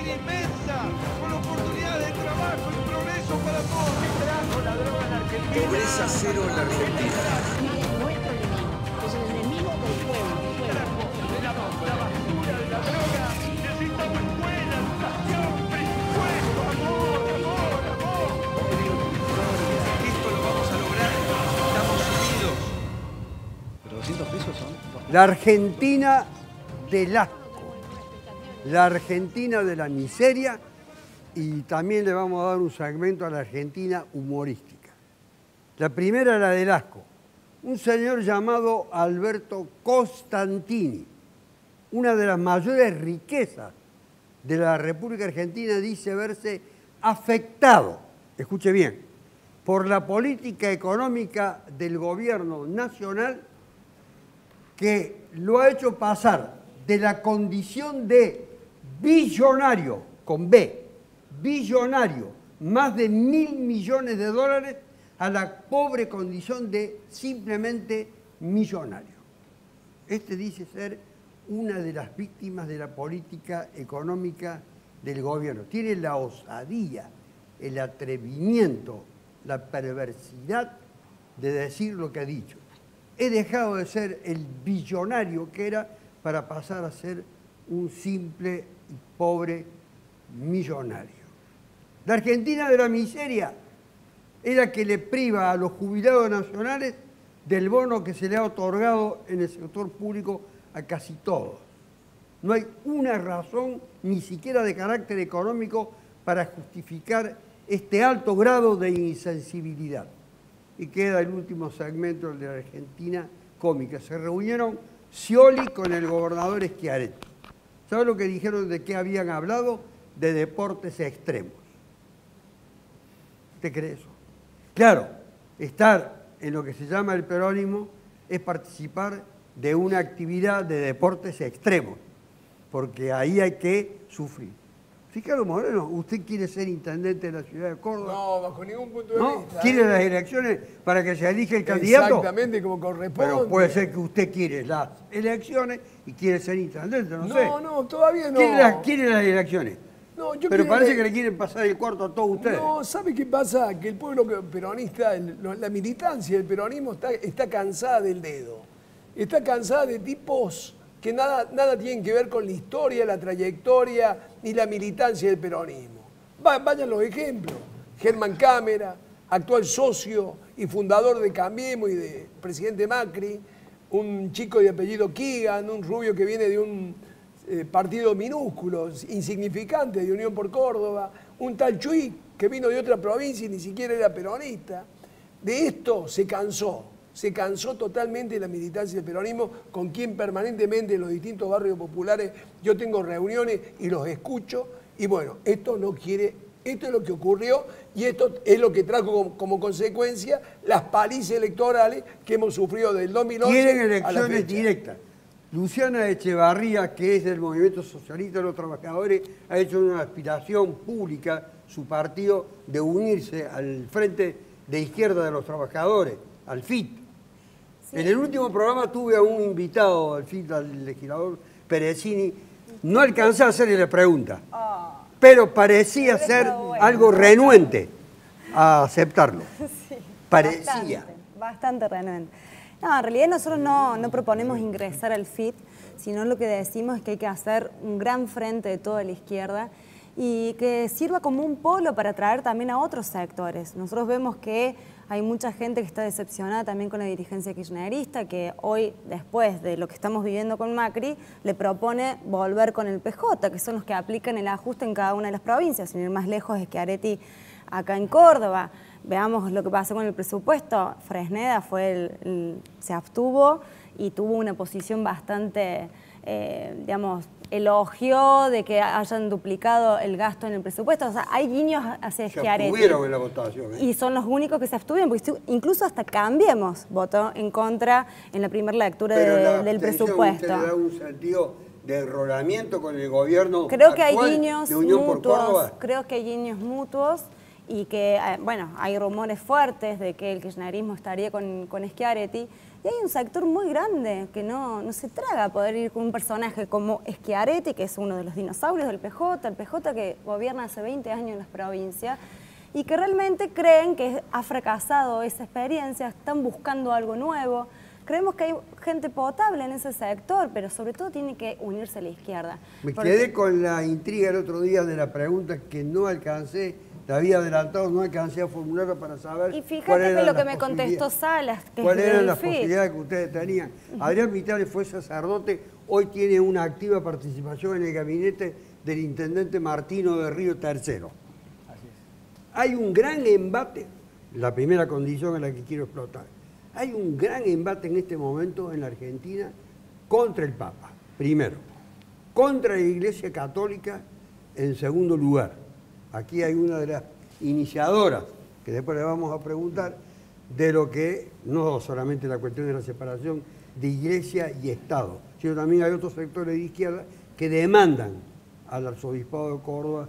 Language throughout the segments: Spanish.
inmensa, con oportunidades de trabajo y progreso para todos. ¿Qué trajo la droga en Argentina? Pobreza cero en la Argentina. Es nuestro enemigo, es el enemigo del pueblo. La basura de la droga. Necesitamos escuela, educación, presupuesto, amor. Esto lo vamos a lograr. Estamos unidos. ¿Pero 200 pesos son? La Argentina del asco, la Argentina de la miseria, y también le vamos a dar un segmento a la Argentina humorística. La primera era del asco. Un señor llamado Alberto Costantini, una de las mayores riquezas de la República Argentina, dice verse afectado, escuche bien, por la política económica del gobierno nacional, que lo ha hecho pasar de la condición de billonario, con B, billonario, más de 1.000 millones de dólares, a la pobre condición de simplemente millonario. Este dice ser una de las víctimas de la política económica del gobierno. Tiene la osadía, el atrevimiento, la perversidad de decir lo que ha dicho. He dejado de ser el billonario que era para pasar a ser un simple y pobre millonario. La Argentina de la miseria es la que le priva a los jubilados nacionales del bono que se le ha otorgado en el sector público a casi todos. No hay una razón, ni siquiera de carácter económico, para justificar este alto grado de insensibilidad. Y queda el último segmento, el de la Argentina cómica. Se reunieron Scioli con el gobernador Schiaretti. ¿Sabe lo que dijeron de qué habían hablado? De deportes extremos. ¿Usted cree eso? Claro, estar en lo que se llama el peronismo es participar de una actividad de deportes extremos, porque ahí hay que sufrir. Ricardo Moreno, ¿usted quiere ser intendente de la ciudad de Córdoba? No, bajo ningún punto de ¿No? vista. ¿Quiere las elecciones para que se elija el candidato? Exactamente como corresponde. Pero puede ser que usted quiere las elecciones y quiere ser intendente, no sé. No, todavía no. ¿Quiere las elecciones? No, yo Pero quiero parece que le quieren pasar el cuarto a todos ustedes. No, ¿sabe qué pasa? Que el pueblo peronista, la militancia del peronismo está cansada del dedo. Está cansada de tipos que nada tienen que ver con la historia, la trayectoria ni la militancia del peronismo. Vayan los ejemplos. Germán Cámara, actual socio y fundador de Cambiemos y de presidente Macri, un chico de apellido Keegan, un rubio que viene de un partido minúsculo, insignificante, de Unión por Córdoba, un tal Chuy que vino de otra provincia y ni siquiera era peronista. De esto se cansó totalmente la militancia del peronismo, con quien permanentemente en los distintos barrios populares yo tengo reuniones y los escucho, y bueno, esto es lo que ocurrió y esto es lo que trajo como consecuencia las palizas electorales que hemos sufrido del 2011 Quieren a la elecciones fecha. directas. Luciana Echevarría, que es del Movimiento Socialista de los Trabajadores, ha hecho una aspiración pública, su partido, de unirse al Frente de Izquierda de los Trabajadores, al FIT. Sí. En el último programa tuve a un invitado al FIT, al legislador Perecini. No alcancé a hacerle la pregunta, pero parecía ser algo renuente a aceptarlo. Sí, parecía. Bastante renuente. No, en realidad nosotros no proponemos ingresar al FIT, sino lo que decimos es que hay que hacer un gran frente de toda la izquierda y que sirva como un polo para atraer también a otros sectores. Nosotros vemos que hay mucha gente que está decepcionada también con la dirigencia kirchnerista, que hoy, después de lo que estamos viviendo con Macri, le propone volver con el PJ, que son los que aplican el ajuste en cada una de las provincias, sin ir más lejos de Schiaretti acá en Córdoba. Veamos lo que pasó con el presupuesto. Fresneda se abstuvo y tuvo una posición bastante, digamos, elogió de que hayan duplicado el gasto en el presupuesto. O sea, hay guiños hacia Schiaretti. Se abstuvieron en la votación. Y son los únicos que se abstuvieron, porque incluso hasta Cambiemos votó en contra en la primera lectura del presupuesto. ¿Usted le da un sentido de enrolamiento con el gobierno creo que hay actual guiños de Unión por mutuos, Córdoba? creo que hay guiños mutuos. y que, bueno, hay rumores fuertes de que el kirchnerismo estaría con Schiaretti, y hay un sector muy grande que no se traga poder ir con un personaje como Schiaretti, que es uno de los dinosaurios del PJ, el PJ que gobierna hace 20 años en las provincias, y que realmente creen que ha fracasado esa experiencia, están buscando algo nuevo. Creemos que hay gente potable en ese sector, pero sobre todo tiene que unirse a la izquierda. Me quedé con la intriga el otro día de la pregunta que no alcancé, la había adelantado, no alcancé a formularla para saber. Y fíjate que lo que me contestó Salas, que ¿cuáles eran las FIT? posibilidades que ustedes tenían? Adrián Vitales fue sacerdote, hoy tiene una activa participación en el gabinete del intendente Martino de Río III. Hay un gran embate, la primera condición en la que quiero explotar. Hay un gran embate en este momento en la Argentina contra el Papa, primero. Contra la Iglesia Católica, en segundo lugar. Aquí hay una de las iniciadoras, que después le vamos a preguntar, de lo que no solamente la cuestión de la separación de Iglesia y Estado, sino también hay otros sectores de izquierda que demandan al arzobispado de Córdoba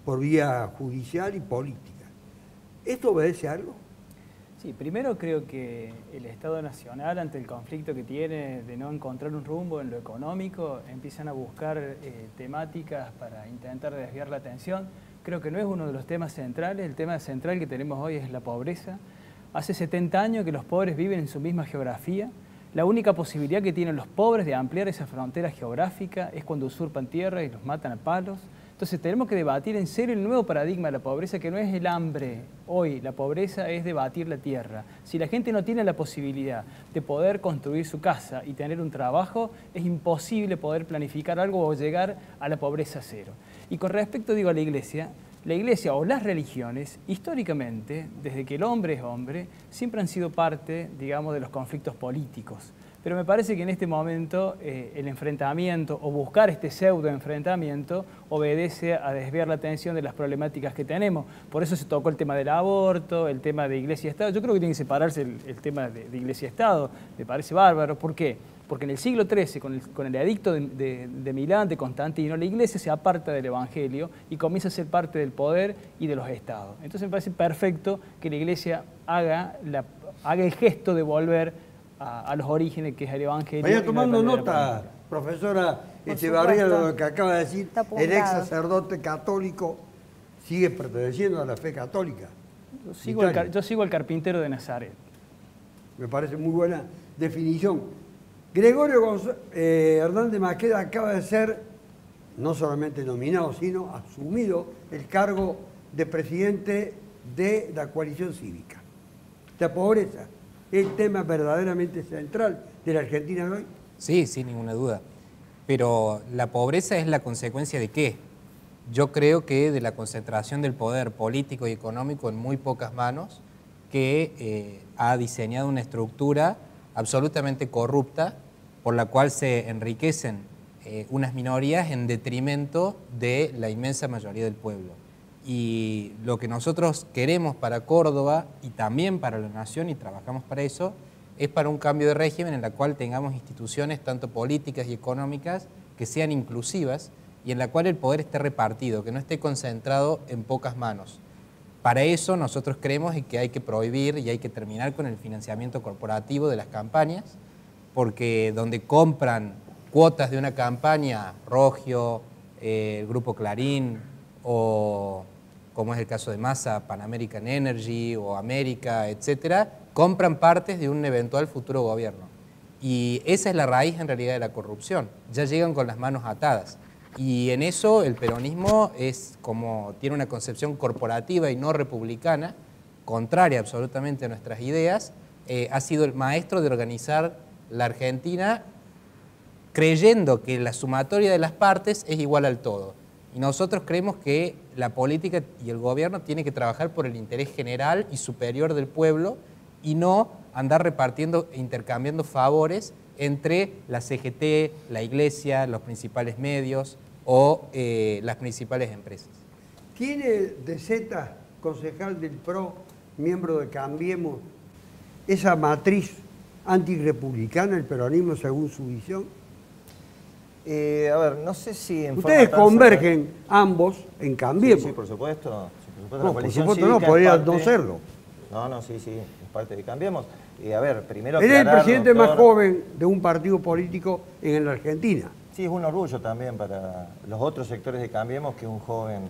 por vía judicial y política. ¿Esto obedece a algo? Sí, primero creo que el Estado Nacional, ante el conflicto que tiene de no encontrar un rumbo en lo económico, empiezan a buscar temáticas para intentar desviar la atención. Creo que no es uno de los temas centrales. El tema central que tenemos hoy es la pobreza. Hace 70 años que los pobres viven en su misma geografía. La única posibilidad que tienen los pobres de ampliar esa frontera geográfica es cuando usurpan tierra y los matan a palos. Entonces tenemos que debatir en serio el nuevo paradigma de la pobreza, que no es el hambre. Hoy la pobreza es debatir la tierra. Si la gente no tiene la posibilidad de poder construir su casa y tener un trabajo, es imposible poder planificar algo o llegar a la pobreza cero. Y con respecto, digo, a la Iglesia o las religiones, históricamente, desde que el hombre es hombre, siempre han sido parte, digamos, de los conflictos políticos. Pero me parece que en este momento el enfrentamiento o buscar este pseudo enfrentamiento obedece a desviar la atención de las problemáticas que tenemos. Por eso se tocó el tema del aborto, el tema de Iglesia y Estado. Yo creo que tiene que separarse el tema de Iglesia y Estado. Me parece bárbaro. ¿Por qué? Porque en el siglo XIII, con el edicto de Milán, de Constantino, la Iglesia se aparta del Evangelio y comienza a ser parte del poder y de los estados. Entonces me parece perfecto que la Iglesia haga el gesto de volver a los orígenes, que es el Evangelio. Vaya tomando nota, profesora Echevarría, de lo que acaba de decir. El ex sacerdote católico sigue perteneciendo a la fe católica. Yo sigo al carpintero de Nazaret. Me parece muy buena definición. Gregorio Hernández Maqueda acaba de ser no solamente nominado, sino asumido el cargo de presidente de la coalición cívica. La pobreza es el tema verdaderamente central de la Argentina de hoy. Sí, sin ninguna duda. Pero la pobreza es la consecuencia ¿de qué? Yo creo que de la concentración del poder político y económico en muy pocas manos, que ha diseñado una estructura absolutamente corrupta por la cual se enriquecen unas minorías en detrimento de la inmensa mayoría del pueblo. Y lo que nosotros queremos para Córdoba y también para la nación, y trabajamos para eso, es para un cambio de régimen en la cual tengamos instituciones tanto políticas y económicas que sean inclusivas y en la cual el poder esté repartido, que no esté concentrado en pocas manos. Para eso nosotros creemos que hay que prohibir y hay que terminar con el financiamiento corporativo de las campañas, porque donde compran cuotas de una campaña, Rogio, el Grupo Clarín, o como es el caso de Massa, Pan American Energy o América, etcétera, compran partes de un eventual futuro gobierno. Y esa es la raíz en realidad de la corrupción. Ya llegan con las manos atadas. Y en eso el peronismo es como tiene una concepción corporativa y no republicana, contraria absolutamente a nuestras ideas, ha sido el maestro de organizar la Argentina creyendo que la sumatoria de las partes es igual al todo. Y nosotros creemos que la política y el gobierno tienen que trabajar por el interés general y superior del pueblo y no andar repartiendo e intercambiando favores entre la CGT, la Iglesia, los principales medios o las principales empresas. ¿Tiene DZ, concejal del PRO, miembro de Cambiemos, esa matriz antirrepublicana, el peronismo según su visión? A ver, no sé si... Ustedes convergen ambos en Cambiemos. Sí, por supuesto. supuesto, No, la por coalición supuesto no, cívica es podría parte- no serlo. No, sí, es parte de Cambiemos. A ver, primero Él es el aclarar, presidente más doctor, joven de un partido político en la Argentina. Sí, es un orgullo también para los otros sectores de Cambiemos que un joven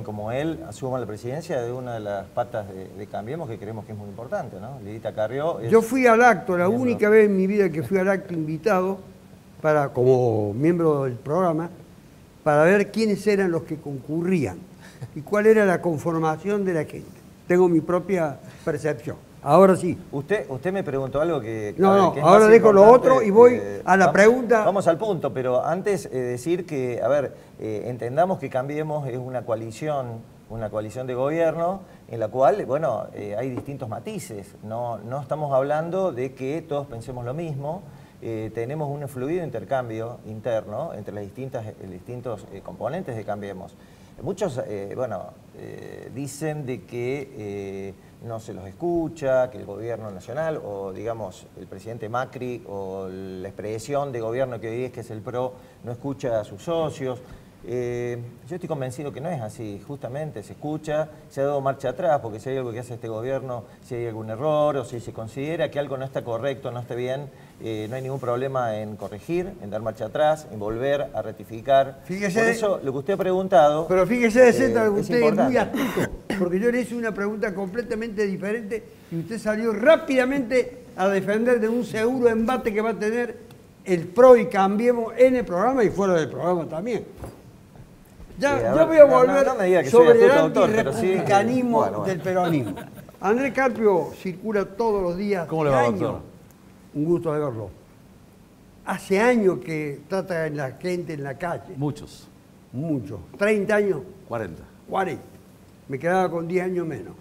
como él asuma la presidencia de una de las patas de Cambiemos que creemos que es muy importante, ¿no? Lidita Carrió es... Yo fui al acto, la miembro- única vez en mi vida que fui al acto invitado como miembro del programa, para ver quiénes eran los que concurrían y cuál era la conformación de la gente. Tengo mi propia percepción. Ahora sí. Usted me preguntó algo que... No, que es ahora más dejo lo importante, otro y voy a la pregunta. Vamos al punto, pero antes decir que, a ver, entendamos que Cambiemos es una coalición de gobierno en la cual, bueno, hay distintos matices. No estamos hablando de que todos pensemos lo mismo. Tenemos un fluido intercambio interno entre los distintos componentes de Cambiemos. Muchos, dicen de que no se los escucha, que el gobierno nacional o, digamos, el presidente Macri o la expresión de gobierno que hoy es que es el PRO no escucha a sus socios. Yo estoy convencido que no es así, justamente se escucha, se ha dado marcha atrás, porque si hay algo que hace este gobierno, si hay algún error o si se considera que algo no está correcto, no está bien, no hay ningún problema en corregir, en dar marcha atrás, en volver a rectificar. Fíjese, por eso lo que usted ha preguntado... Pero fíjese, Zeta, que es usted es muy importante. astuto, porque yo le hice una pregunta completamente diferente y usted salió rápidamente a defender de un seguro embate que va a tener el PRO y Cambiemos en el programa y fuera del programa también. Ya voy a volver no me diga que soy sobre el astuto, doctor, pero sí. antirepublicanismo Bueno. del peronismo. Andrés Carpio circula todos los días. ¿Cómo le va, años. doctor? Un gusto de verlo. Hace años que trata a la gente en la calle. Muchos. Muchos. 30 años. 40. 40. Me quedaba con 10 años menos.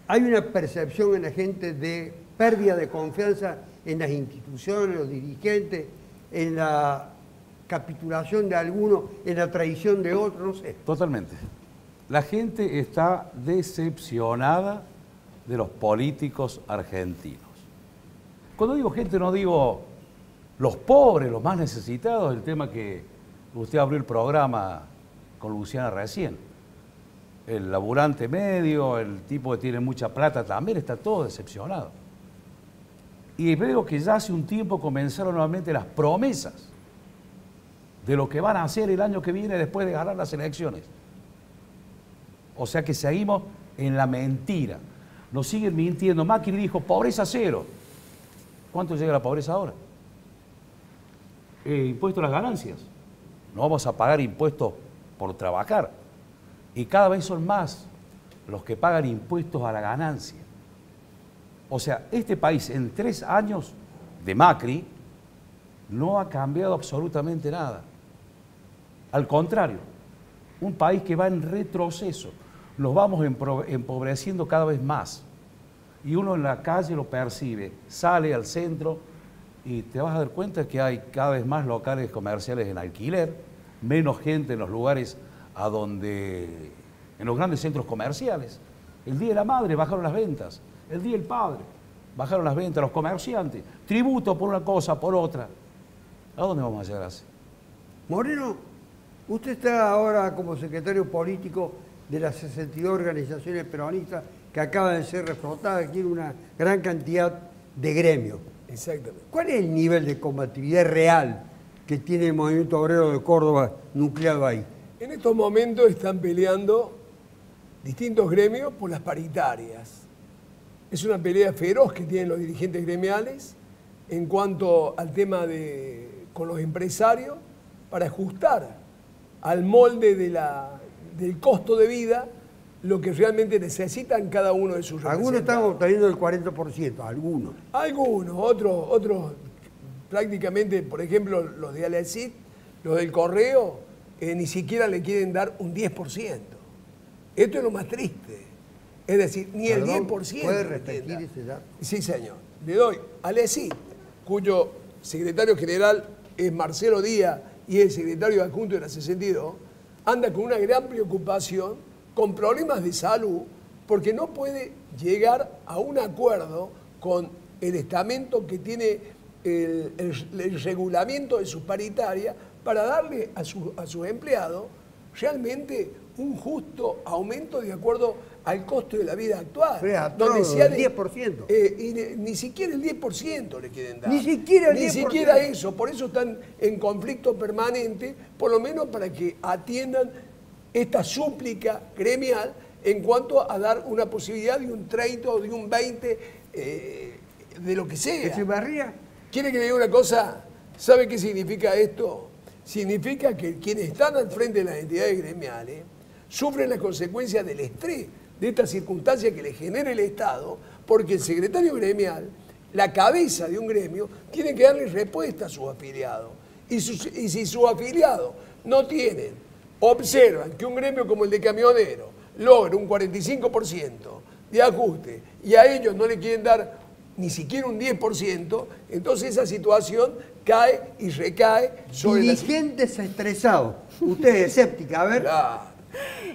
Hay una percepción en la gente de pérdida de confianza en las instituciones, los dirigentes, en la capitulación de algunos, en la traición de otros, no sé. Totalmente. La gente está decepcionada de los políticos argentinos. Cuando digo gente no digo los pobres, los más necesitados, el tema que usted abrió el programa con Luciana recién. El laburante medio, el tipo que tiene mucha plata, también está todo decepcionado. Y veo que ya hace un tiempo comenzaron nuevamente las promesas de lo que van a hacer el año que viene después de ganar las elecciones. O sea que seguimos en la mentira. Nos siguen mintiendo. Macri dijo, pobreza cero. ¿Cuánto llega la pobreza ahora? Impuesto a las ganancias. No vamos a pagar impuestos por trabajar. Y cada vez son más los que pagan impuestos a la ganancia. O sea, este país en 3 años de Macri no ha cambiado absolutamente nada. Al contrario, un país que va en retroceso. Nos vamos empobreciendo cada vez más. Y uno en la calle lo percibe, sale al centro y te vas a dar cuenta que hay cada vez más locales comerciales en alquiler, menos gente en los lugares en los grandes centros comerciales. El Día de la Madre bajaron las ventas, el Día del Padre bajaron las ventas, los comerciantes, tributo por una cosa, por otra. ¿A dónde vamos a llegar así? Moreno, usted está ahora como secretario político de las 62 organizaciones peronistas que acaban de ser reflotadas, tiene una gran cantidad de gremios. Exactamente. ¿Cuál es el nivel de combatividad real que tiene el Movimiento Obrero de Córdoba nucleado ahí? En estos momentos están peleando distintos gremios por las paritarias. Es una pelea feroz que tienen los dirigentes gremiales en cuanto al tema con los empresarios para ajustar al molde del costo de vida lo que realmente necesitan cada uno de sus representantes. Algunos están obteniendo el 40%, algunos. Algunos, otros prácticamente, por ejemplo, los de Alecit, los del Correo, ni siquiera le quieren dar un 10%. Esto es lo más triste. Es decir, ni el 10%. ¿Puede repetir ese dato? Sí, señor. Le doy a Alecit, cuyo secretario general es Marcelo Díaz y es el secretario adjunto de la 62, anda con una gran preocupación, con problemas de salud, porque no puede llegar a un acuerdo con el estamento que tiene el regulamiento de su paritaria para darle a sus empleados realmente un justo aumento de acuerdo al costo de la vida actual. Donde sea el 10%. Y ni siquiera el 10% le quieren dar. Ni siquiera el 10%. Ni siquiera eso. Por eso están en conflicto permanente, por lo menos para que atiendan esta súplica gremial en cuanto a dar una posibilidad de un 30 o de un 20, de lo que sea. ¿Que se barría? ¿Quiere que le diga una cosa? ¿Sabe qué significa esto? Significa que quienes están al frente de las entidades gremiales sufren las consecuencias del estrés de esta circunstancia que le genera el Estado, porque el secretario gremial, la cabeza de un gremio, tiene que darle respuesta a sus afiliados. Y si sus afiliados no tienen, observan que un gremio como el de camioneros logra un 45% de ajuste y a ellos no le quieren dar ni siquiera un 10%, entonces esa situación cae y recae sobre dirigentes estresados. Usted es escéptica, a ver. Claro.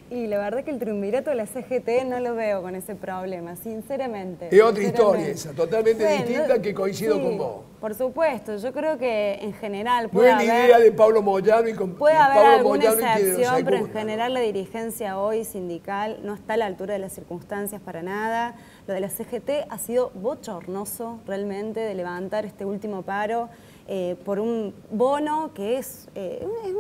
Y la verdad que el triunvirato de la CGT no lo veo con ese problema, sinceramente. Es otra historia esa, totalmente distinta, que coincido con vos. Por supuesto, yo creo que en general no es la idea de Pablo Moyano y con puede haber Pablo alguna Moyano excepción, pero en general la dirigencia hoy sindical no está a la altura de las circunstancias para nada. Lo de la CGT ha sido bochornoso realmente de levantar este último paro por un bono que es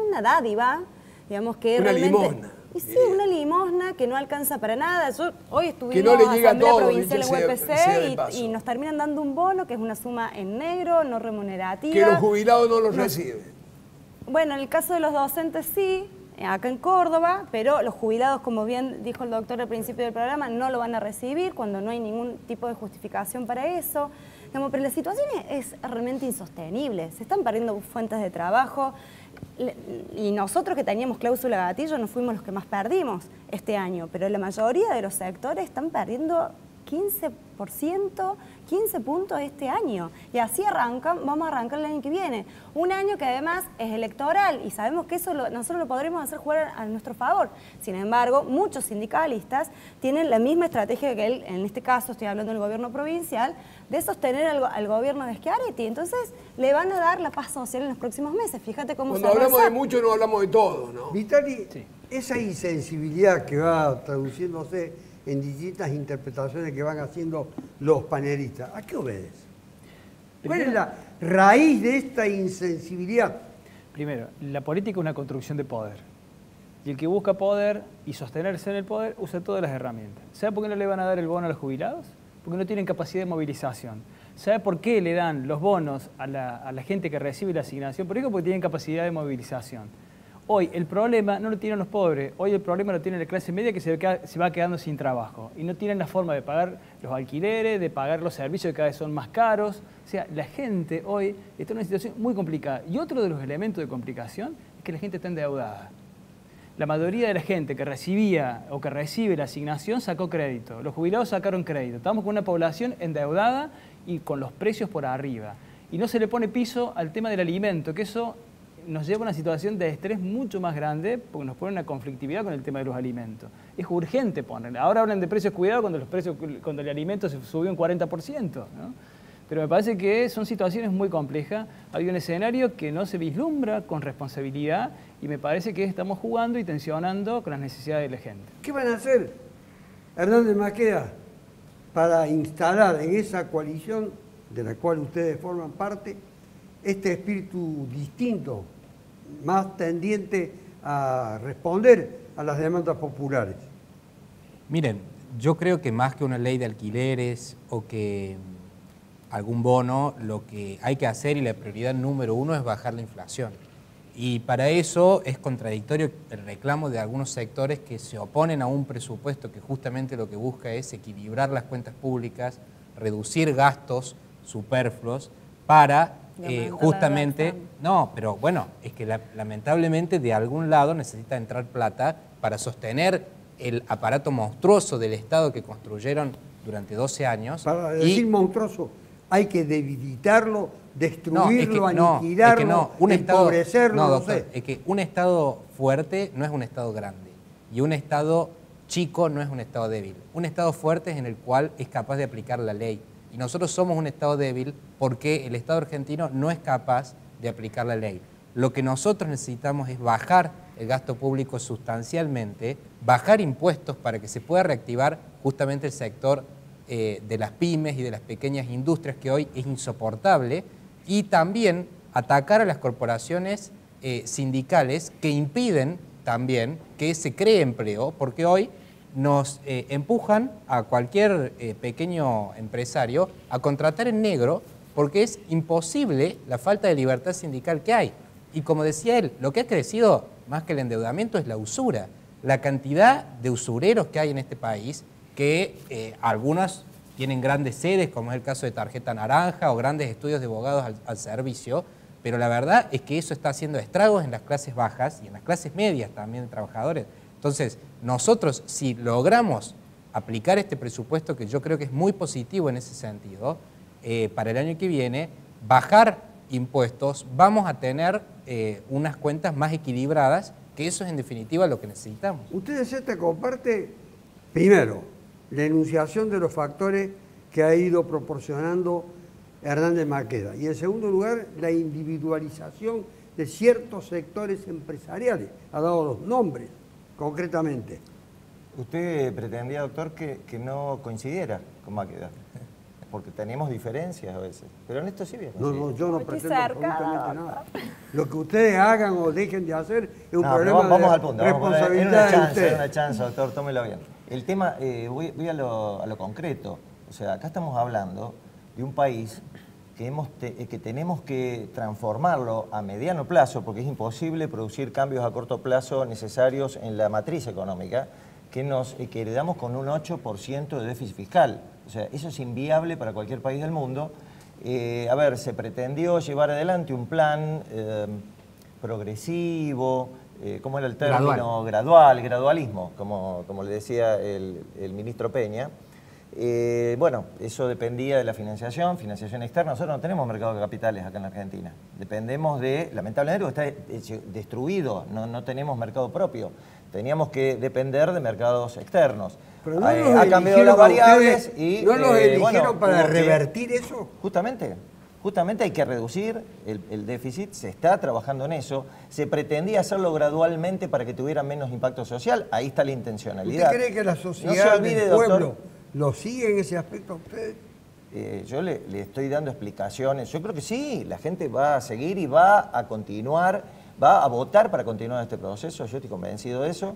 una dádiva, digamos que una realmente... limosna. Y sí, una limosna que no alcanza para nada. Hoy estuvimos que no le llega a Asamblea todo, Provincial en sea UPC y nos terminan dando un bono que es una suma en negro, no remunerativa. Que los jubilados no los reciben. Bueno, en el caso de los docentes sí, acá en Córdoba, pero los jubilados, como bien dijo el doctor al principio del programa, no lo van a recibir cuando no hay ningún tipo de justificación para eso. Pero la situación es realmente insostenible. Se están perdiendo fuentes de trabajo. Y nosotros que teníamos cláusula gatillo no fuimos los que más perdimos este año, pero la mayoría de los sectores están perdiendo 15%, 15 puntos este año. Y así vamos a arrancar el año que viene. Un año que además es electoral y sabemos que eso nosotros lo podremos hacer jugar a nuestro favor. Sin embargo, muchos sindicalistas tienen la misma estrategia que él, en este caso estoy hablando del gobierno provincial, de sostener al gobierno de Schiaretti. Entonces, le van a dar la paz social en los próximos meses. Fíjate cómo cuando hablamos de mucho no hablamos de todo, ¿no? Vitali, sí. Esa insensibilidad que va traduciéndose en distintas interpretaciones que van haciendo los panelistas, ¿a qué obedece? ¿Cuál es la raíz de esta insensibilidad? Primero, la política es una construcción de poder. Y el que busca poder y sostenerse en el poder usa todas las herramientas. ¿Sabe por qué no le van a dar el bono a los jubilados? Porque no tienen capacidad de movilización. ¿Sabe por qué le dan los bonos a la gente que recibe la asignación? Por eso, porque tienen capacidad de movilización. Hoy el problema no lo tienen los pobres, hoy el problema lo tiene la clase media que se va quedando sin trabajo y no tienen la forma de pagar los alquileres, de pagar los servicios que cada vez son más caros. O sea, la gente hoy está en una situación muy complicada. Y otro de los elementos de complicación es que la gente está endeudada. La mayoría de la gente que recibía o que recibe la asignación sacó crédito. Los jubilados sacaron crédito. Estamos con una población endeudada y con los precios por arriba. Y no se le pone piso al tema del alimento, que eso nos lleva a una situación de estrés mucho más grande porque nos pone una conflictividad con el tema de los alimentos. Es urgente ponerle. Ahora hablan de precios cuidados cuando el alimento se subió un 40%, ¿no? Pero me parece que son situaciones muy complejas. Hay un escenario que no se vislumbra con responsabilidad y me parece que estamos jugando y tensionando con las necesidades de la gente. ¿Qué van a hacer, Hernández Maqueda, para instalar en esa coalición de la cual ustedes forman parte este espíritu distinto, más tendiente a responder a las demandas populares? Miren, yo creo que más que una ley de alquileres o que algún bono, lo que hay que hacer y la prioridad número uno es bajar la inflación. Y para eso es contradictorio el reclamo de algunos sectores que se oponen a un presupuesto que justamente lo que busca es equilibrar las cuentas públicas, reducir gastos superfluos para justamente... No, pero bueno, es que lamentablemente de algún lado necesita entrar plata para sostener el aparato monstruoso del Estado que construyeron durante 12 años. Para decir monstruoso, hay que debilitarlo, destruirlo, aniquilarlo, empobrecerlo, no, doctor, es que un Estado fuerte no es un Estado grande y un Estado chico no es un Estado débil. Un Estado fuerte es en el cual es capaz de aplicar la ley. Y nosotros somos un Estado débil porque el Estado argentino no es capaz de aplicar la ley. Lo que nosotros necesitamos es bajar el gasto público sustancialmente, bajar impuestos para que se pueda reactivar justamente el sector de las pymes y de las pequeñas industrias que hoy es insoportable, y también atacar a las corporaciones sindicales que impiden también que se cree empleo, porque hoy nos empujan a cualquier pequeño empresario a contratar en negro, porque es imposible la falta de libertad sindical que hay. Y como decía él, lo que ha crecido más que el endeudamiento es la usura. La cantidad de usureros que hay en este país, que algunos tienen grandes sedes, como es el caso de Tarjeta Naranja, o grandes estudios de abogados al servicio, pero la verdad es que eso está haciendo estragos en las clases bajas y en las clases medias también de trabajadores. Entonces, nosotros, si logramos aplicar este presupuesto, que yo creo que es muy positivo en ese sentido, para el año que viene, bajar impuestos, vamos a tener unas cuentas más equilibradas, que eso es en definitiva lo que necesitamos. Usted te comparte, primero, la enunciación de los factores que ha ido proporcionando Hernández Maqueda, y en segundo lugar, la individualización de ciertos sectores empresariales. Ha dado los nombres, concretamente. Usted pretendía, doctor, que no coincidiera con Maqueda, porque tenemos diferencias a veces, pero en esto sí bien. No, yo no pretendo absolutamente nada. Lo que ustedes hagan o dejen de hacer es un problema vamos de al punto, responsabilidad de ustedes. Una chance, doctor, tómelo bien. El tema, voy a lo concreto. O sea, acá estamos hablando de un país que tenemos que transformarlo a mediano plazo, porque es imposible producir cambios a corto plazo necesarios en la matriz económica, que heredamos con un 8% de déficit fiscal. O sea, eso es inviable para cualquier país del mundo. A ver, se pretendió llevar adelante un plan progresivo, ¿cómo era el término? Gradualismo, como le decía el ministro Peña. Bueno, eso dependía de la financiación externa. Nosotros no tenemos mercado de capitales acá en la Argentina. Dependemos de, lamentablemente, está destruido, no tenemos mercado propio. Teníamos que depender de mercados externos. Pero no ha cambiado las variables y... ¿No los eligieron para revertir eso? Justamente hay que reducir el déficit, se está trabajando en eso. Se pretendía hacerlo gradualmente para que tuviera menos impacto social. Ahí está la intencionalidad. ¿Usted cree que la sociedad del pueblo lo sigue en ese aspecto a ustedes? Yo le estoy dando explicaciones. Yo creo que sí, la gente va a seguir y va a continuar, va a votar para continuar este proceso. Yo estoy convencido de eso.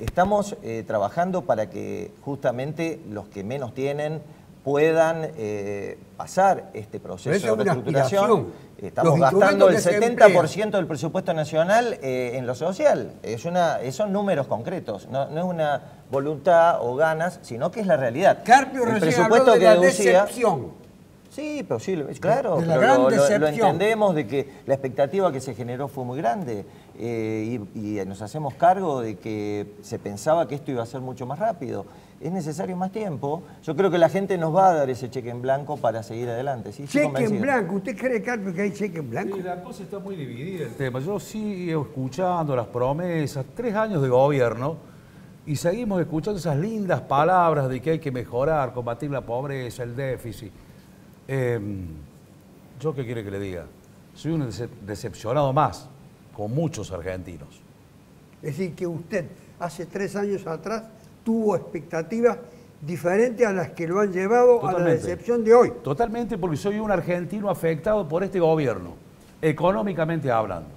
Estamos trabajando para que justamente los que menos tienen puedan pasar este proceso de reestructuración. Estamos gastando el 70% del presupuesto nacional en lo social. Son números concretos, no es una voluntad o ganas, sino que es la realidad. Carpio recién habló de la decepción. Sí, pero sí, claro, de la gran lo decepción. entendemos de que la expectativa que se generó fue muy grande y nos hacemos cargo de que se pensaba que esto iba a ser mucho más rápido. Es necesario más tiempo. Yo creo que la gente nos va a dar ese cheque en blanco para seguir adelante. ¿Sí? ¿Cheque en blanco? ¿Usted cree, Carpio, que hay cheque en blanco? Sí, la cosa está muy dividida el tema. Yo sigo escuchando las promesas, 3 años de gobierno, y seguimos escuchando esas lindas palabras de que hay que mejorar, combatir la pobreza, el déficit. ¿Yo qué quiere que le diga? Soy un decepcionado más, con muchos argentinos. Es decir, que usted hace 3 años atrás tuvo expectativas diferentes a las que lo han llevado a la decepción de hoy. Totalmente, porque soy un argentino afectado por este gobierno, económicamente hablando.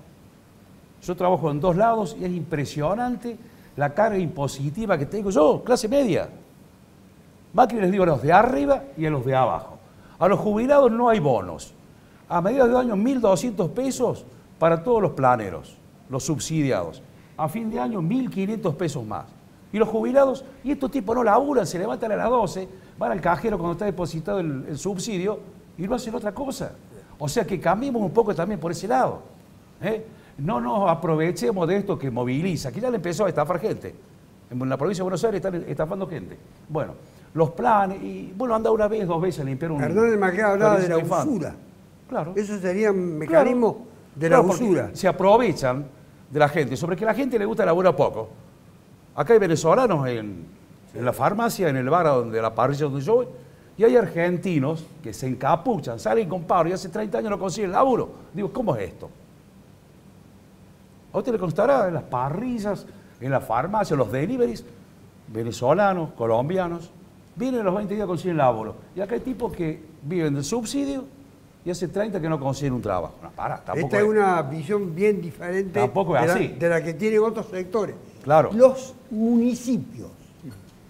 Yo trabajo en 2 lados y es impresionante la carga impositiva que tengo yo, clase media. Macri les digo a los de arriba y a los de abajo. A los jubilados no hay bonos. A mediados de año 1.200 pesos para todos los planeros, los subsidiados. A fin de año 1.500 pesos más. Y los jubilados, y estos tipos no laburan, se levantan a las 12, van al cajero cuando está depositado el subsidio y no hacen otra cosa. O sea que cambiemos un poco también por ese lado. No nos aprovechemos de esto que moviliza, que ya le empezó a estafar gente. En la provincia de Buenos Aires están estafando gente. Bueno, los planes, y bueno, anda una vez, 2 veces a limpiar un... Hernández Maqueda hablaba de la usura. Claro. Eso sería un mecanismo de la usura. Se aprovechan de la gente, sobre que a la gente le gusta laburar poco. Acá hay venezolanos en la farmacia, en el bar de la parrilla donde yo voy, y hay argentinos que se encapuchan, salen con paro y hace 30 años no consiguen laburo. Digo, ¿cómo es esto? A usted le constará en las parrillas, en la farmacia, los deliveries, venezolanos, colombianos, vienen a los 20 días a conseguir laburo. Y acá hay tipos que viven del subsidio y hace 30 que no consiguen un trabajo. No, tampoco Esta es una visión bien diferente Tampoco es así. de la que tienen otros sectores. Claro. Los municipios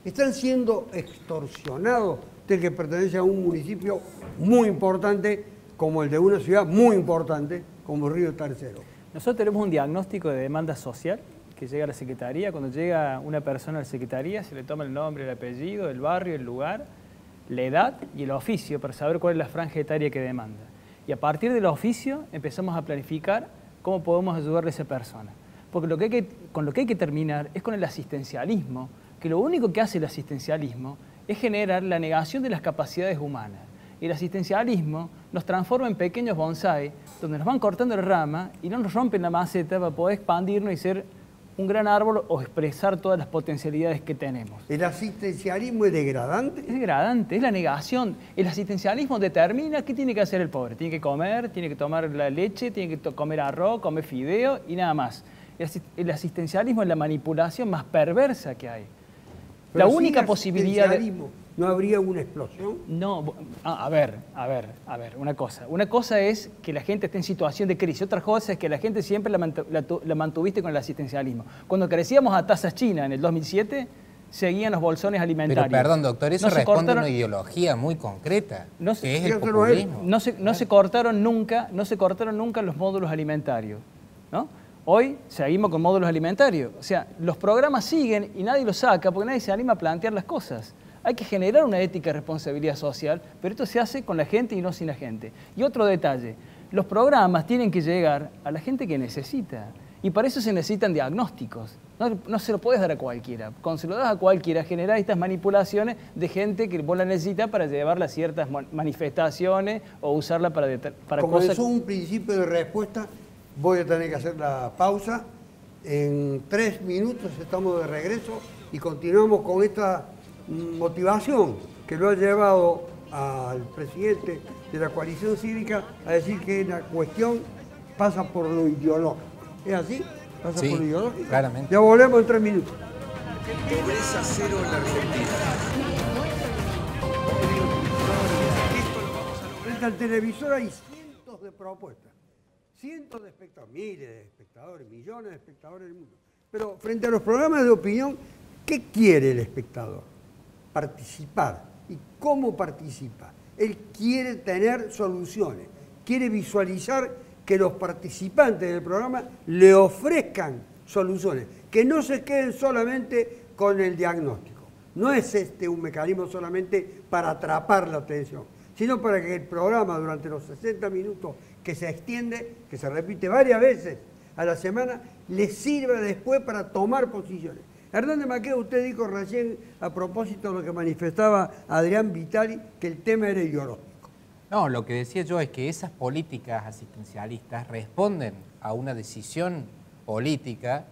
están siendo extorsionados de que pertenece a un municipio muy importante como el de una ciudad muy importante como Río Tercero. Nosotros tenemos un diagnóstico de demanda social que llega a la Secretaría. Cuando llega una persona a la Secretaría se le toma el nombre, el apellido, el barrio, el lugar, la edad y el oficio para saber cuál es la franja etaria que demanda. Y a partir del oficio empezamos a planificar cómo podemos ayudarle a esa persona. Porque con lo que hay que terminar es con el asistencialismo, que lo único que hace el asistencialismo es generar la negación de las capacidades humanas. Y el asistencialismo nos transforma en pequeños bonsai, donde nos van cortando la rama y no nos rompen la maceta para poder expandirnos y ser un gran árbol o expresar todas las potencialidades que tenemos. ¿El asistencialismo es degradante? Es degradante, es la negación. El asistencialismo determina qué tiene que hacer el pobre. Tiene que comer, tiene que tomar la leche, tiene que comer arroz, comer fideo y nada más. El asistencialismo es la manipulación más perversa que hay. Pero la única posibilidad de... ¿No habría una explosión? No, a ver, una cosa. Una cosa es que la gente esté en situación de crisis. Otra cosa es que la gente siempre la mantuviste con el asistencialismo. Cuando crecíamos a tasas chinas en el 2007, seguían los bolsones alimentarios. Pero perdón, doctor, eso responde a una ideología muy concreta, que es el populismo. No se cortaron nunca los módulos alimentarios, ¿no? Hoy seguimos con módulos alimentarios. O sea, los programas siguen y nadie los saca porque nadie se anima a plantear las cosas. Hay que generar una ética de responsabilidad social, pero esto se hace con la gente y no sin la gente. Y otro detalle, los programas tienen que llegar a la gente que necesita. Y para eso se necesitan diagnósticos. No se lo puedes dar a cualquiera. Cuando se lo das a cualquiera, generás estas manipulaciones de gente que vos la necesitas para llevarla a ciertas manifestaciones o usarla para Como cosas... eso es un principio de respuesta, voy a tener que hacer la pausa. En 3 minutos estamos de regreso y continuamos con esta motivación que lo ha llevado al presidente de la coalición cívica a decir que la cuestión pasa por lo ideológico. ¿Es así? ¿Pasa por lo ideológico? Claramente. Ya volvemos en 3 minutos. Pobreza cero en la Argentina. Esto lo vamos a lograr. Frente al televisor hay cientos de propuestas, cientos de espectadores, miles de espectadores, millones de espectadores del mundo. Pero frente a los programas de opinión, ¿qué quiere el espectador? Participar. ¿Y cómo participa? Él quiere tener soluciones, quiere visualizar que los participantes del programa le ofrezcan soluciones, que no se queden solamente con el diagnóstico. No es un mecanismo solamente para atrapar la atención, sino para que el programa durante los 60 minutos que se extiende, que se repite varias veces a la semana, le sirva después para tomar posiciones. Hernández Maqueda, usted dijo recién, a propósito de lo que manifestaba Adrián Vitali, que el tema era ideológico. No, lo que decía yo es que esas políticas asistencialistas responden a una decisión política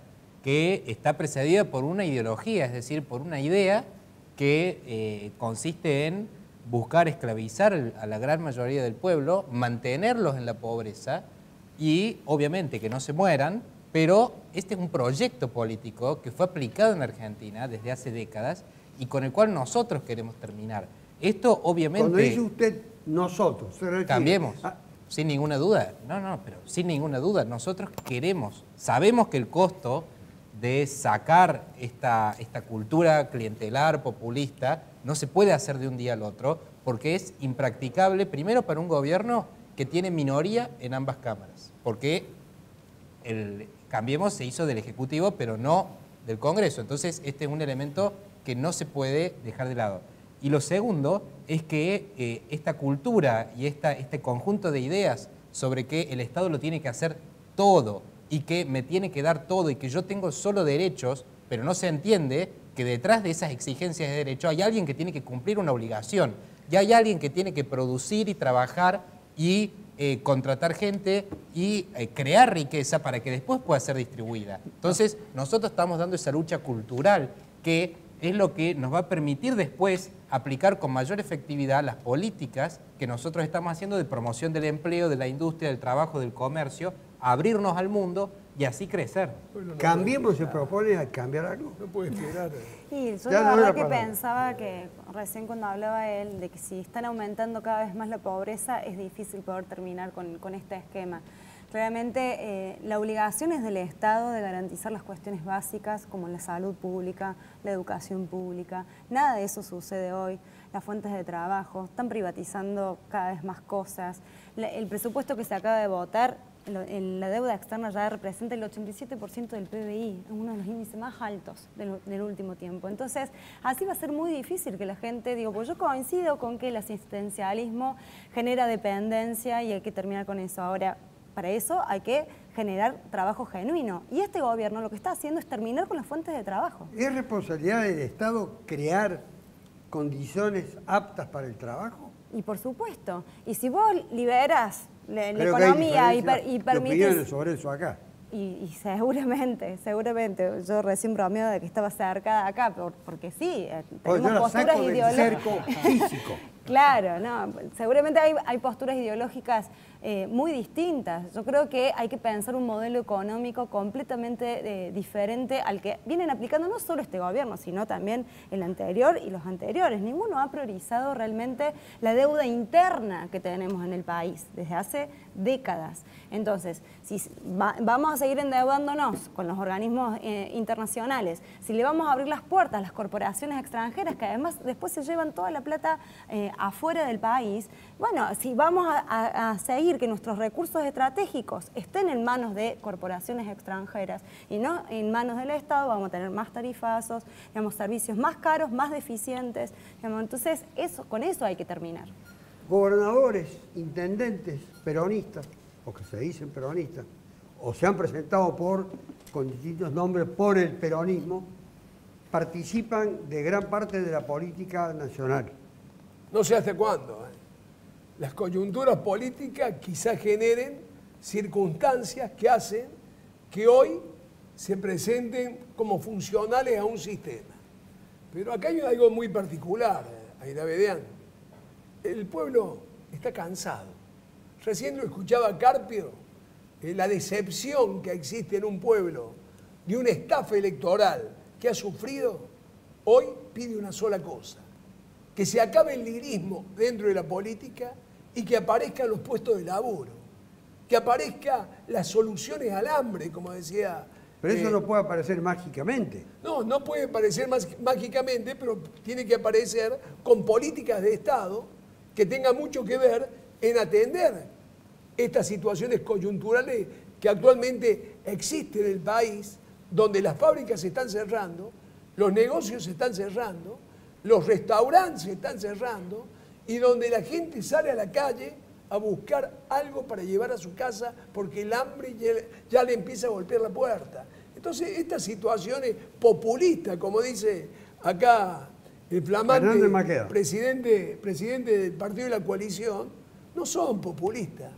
que está precedida por una ideología, es decir, por una idea que consiste en buscar esclavizar a la gran mayoría del pueblo, mantenerlos en la pobreza y, obviamente, que no se mueran. Pero este es un proyecto político que fue aplicado en Argentina desde hace décadas y con el cual nosotros queremos terminar. Esto obviamente... Cuando dice usted nosotros, se refiere... Cambiemos, sin ninguna duda. Pero sin ninguna duda. Nosotros sabemos que el costo de sacar esta cultura clientelar, populista, no se puede hacer de un día al otro porque es impracticable, primero para un gobierno que tiene minoría en ambas cámaras, porque Cambiemos se hizo del Ejecutivo, pero no del Congreso. Entonces, este es un elemento que no se puede dejar de lado. Y lo segundo es que esta cultura y este conjunto de ideas sobre que el Estado lo tiene que hacer todo y que me tiene que dar todo y que yo tengo solo derechos, pero no se entiende que detrás de esas exigencias de derecho hay alguien que tiene que cumplir una obligación. Y hay alguien que tiene que producir y trabajar y contratar gente y crear riqueza para que después pueda ser distribuida. Entonces, nosotros estamos dando esa lucha cultural que es lo que nos va a permitir después aplicar con mayor efectividad las políticas que nosotros estamos haciendo de promoción del empleo, de la industria, del trabajo, del comercio, abrirnos al mundo y así crecer. Cambiemos, se propone a cambiar algo. No puede esperar. Y yo Ya la no verdad era que para- pensaba que recién cuando hablaba él de que si están aumentando cada vez más la pobreza es difícil poder terminar con este esquema. Realmente la obligación es del Estado de garantizar las cuestiones básicas como la salud pública, la educación pública. Nada de eso sucede hoy. Las fuentes de trabajo, están privatizando cada vez más cosas. El presupuesto que se acaba de votar, la deuda externa ya representa el 87% del PBI, es uno de los índices más altos del último tiempo. Entonces, así va a ser muy difícil que la gente, digo, pues yo coincido con que el asistencialismo genera dependencia y hay que terminar con eso. Ahora, para eso hay que generar trabajo genuino. Y este gobierno lo que está haciendo es terminar con las fuentes de trabajo. ¿Es responsabilidad del Estado crear condiciones aptas para el trabajo? Y por supuesto. Y si vos liberas la Creo que hay economía y diferencia de permites... opiniones sobre eso acá. Y seguramente, yo recién bromeo de que estaba cerca de acá, porque sí, Pues yo tenemos la posturas saco del cerco ideológicas. físico. Claro, no, seguramente hay posturas ideológicas muy distintas. Yo creo que hay que pensar un modelo económico completamente diferente al que vienen aplicando no solo este gobierno, sino también el anterior y los anteriores. Ninguno ha priorizado realmente la deuda interna que tenemos en el país desde hace décadas. Entonces, si vamos a seguir endeudándonos con los organismos internacionales, si le vamos a abrir las puertas a las corporaciones extranjeras, que además después se llevan toda la plata afuera del país, bueno, si vamos a seguir que nuestros recursos estratégicos estén en manos de corporaciones extranjeras y no en manos del Estado, vamos a tener más tarifazos, digamos, servicios más caros, más deficientes. Digamos, entonces, con eso hay que terminar. Gobernadores, intendentes peronistas, o que se dicen peronistas, o se han presentado con distintos nombres por el peronismo, participan de gran parte de la política nacional. No sé hasta cuándo. Las coyunturas políticas quizás generen circunstancias que hacen que hoy se presenten como funcionales a un sistema. Pero acá hay algo muy particular, Aida Bedeán. El pueblo está cansado. Recién lo escuchaba Carpio, la decepción que existe en un pueblo de una estafa electoral que ha sufrido, hoy pide una sola cosa: que se acabe el lirismo dentro de la política y que aparezcan los puestos de laburo, que aparezcan las soluciones al hambre, como decía. Pero eso no puede aparecer mágicamente. No puede aparecer mágicamente, pero tiene que aparecer con políticas de Estado que tengan mucho que ver en atender estas situaciones coyunturales que actualmente existen en el país, donde las fábricas se están cerrando, los negocios se están cerrando, los restaurantes se están cerrando y donde la gente sale a la calle a buscar algo para llevar a su casa porque el hambre ya le empieza a golpear la puerta. Entonces, estas situaciones populistas, como dice acá el flamante presidente del partido de la coalición, no son populistas,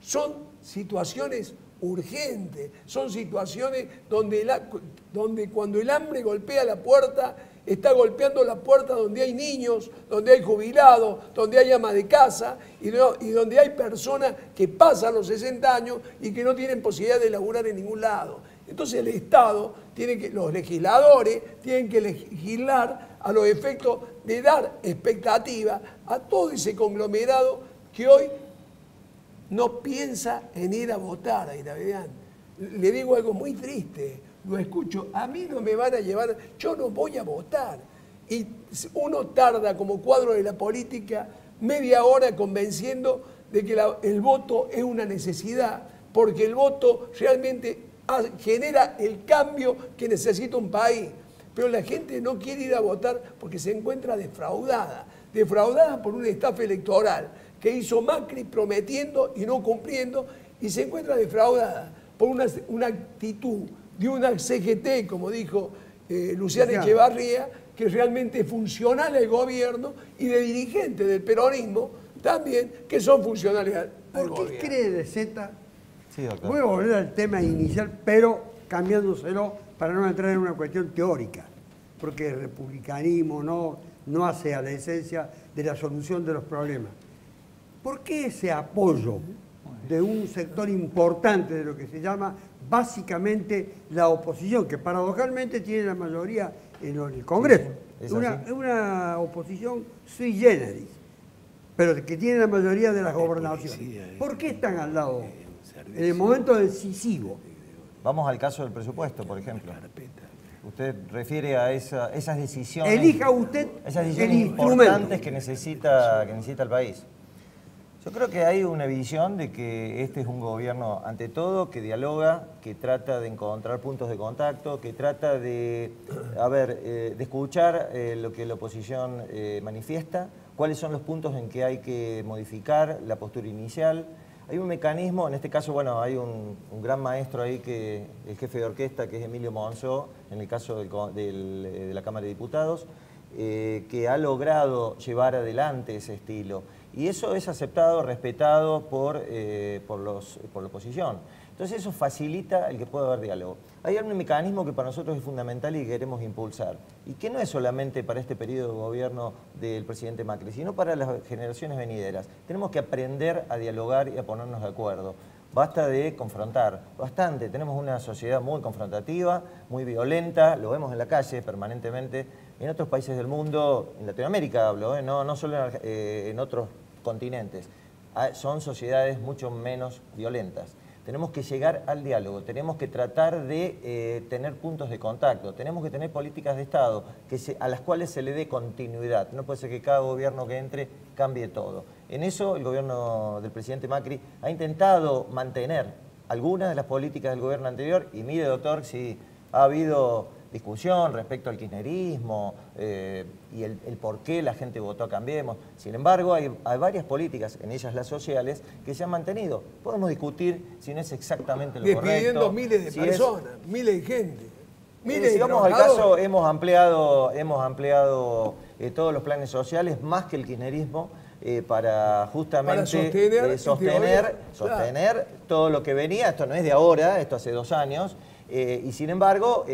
son situaciones urgentes, son situaciones donde cuando el hambre golpea la puerta, está golpeando la puerta donde hay niños, donde hay jubilados, donde hay amas de casa y donde hay personas que pasan los 60 años y que no tienen posibilidad de laburar en ningún lado. Entonces el Estado, los legisladores tienen que legislar a los efectos de dar expectativa a todo ese conglomerado que hoy no piensa en ir a votar, Aida Bedeán. Le digo algo muy triste, lo escucho, a mí no me van a llevar, yo no voy a votar. Y uno tarda como cuadro de la política media hora convenciendo de que el voto es una necesidad, porque el voto realmente genera el cambio que necesita un país. Pero la gente no quiere ir a votar porque se encuentra defraudada por una estafa electoral que hizo Macri prometiendo y no cumpliendo, y se encuentra defraudada por una actitud de una CGT, como dijo Luciana Echevarría, que realmente es funcional al gobierno, y de dirigentes del peronismo también, que son funcionales al gobierno. ¿Por qué cree de Z? Voy a volver al tema inicial, pero cambiándoselo para no entrar en una cuestión teórica, porque el republicanismo no hace a la esencia de la solución de los problemas. ¿Por qué ese apoyo de un sector importante de lo que se llama básicamente la oposición, que paradojalmente tiene la mayoría en el Congreso. Es una oposición sui generis, pero que tiene la mayoría de las gobernaciones. ¿Por qué están al lado en el momento decisivo? Vamos al caso del presupuesto, por ejemplo. Usted refiere a esas decisiones. Elija usted esas decisiones el importantes que necesita el país. Yo creo que hay una visión de que este es un gobierno, ante todo, que dialoga, que trata de encontrar puntos de contacto, que trata de escuchar lo que la oposición manifiesta, cuáles son los puntos en que hay que modificar la postura inicial. Hay un mecanismo, en este caso, bueno, hay un gran maestro ahí, que el jefe de orquesta, que es Emilio Monzó, en el caso de la Cámara de Diputados, que ha logrado llevar adelante ese estilo. Y eso es aceptado, respetado por la oposición. Entonces eso facilita el que pueda haber diálogo. Hay un mecanismo que para nosotros es fundamental y que queremos impulsar, y que no es solamente para este periodo de gobierno del presidente Macri, sino para las generaciones venideras. Tenemos que aprender a dialogar y a ponernos de acuerdo. Basta de confrontar, bastante. Tenemos una sociedad muy confrontativa, muy violenta, lo vemos en la calle permanentemente. En otros países del mundo, en Latinoamérica hablo, no solo en otros continentes, son sociedades mucho menos violentas. Tenemos que llegar al diálogo, tenemos que tratar de tener puntos de contacto, tenemos que tener políticas de Estado a las cuales se le dé continuidad. No puede ser que cada gobierno que entre cambie todo. En eso el gobierno del presidente Macri ha intentado mantener algunas de las políticas del gobierno anterior, y mire, doctor, si ha habido discusión respecto al kirchnerismo y el por qué la gente votó a Cambiemos. Sin embargo, hay varias políticas, en ellas las sociales, que se han mantenido. Podemos discutir si no es exactamente lo correcto. Despidiendo miles de personas, miles de gente. Si vamos al caso, hemos ampliado todos los planes sociales, más que el kirchnerismo, para justamente sostener todo lo que venía. Esto no es de ahora, esto hace 2 años. Y sin embargo,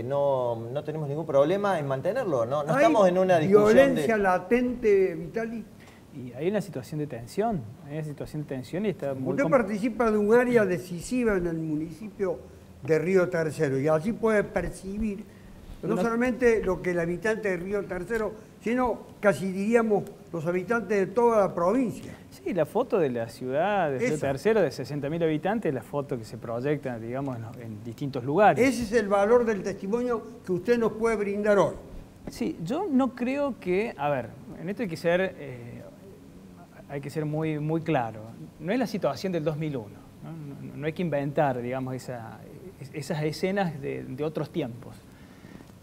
no tenemos ningún problema en mantenerlo. No estamos en una discusión violencia latente, Vitali. Y hay una situación de tensión. Y está muy Usted participa de un área decisiva en el municipio de Río Tercero, y allí puede percibir no solamente lo que el habitante de Río Tercero, sino casi diríamos los habitantes de toda la provincia. Sí, la foto de la ciudad de Río Tercero de 60.000 habitantes, la foto que se proyecta, digamos, en distintos lugares. Ese es el valor del testimonio que usted nos puede brindar hoy. Sí, yo no creo que, a ver, en esto hay que ser muy, muy claro. No es la situación del 2001, no hay que inventar, digamos, esas escenas de otros tiempos.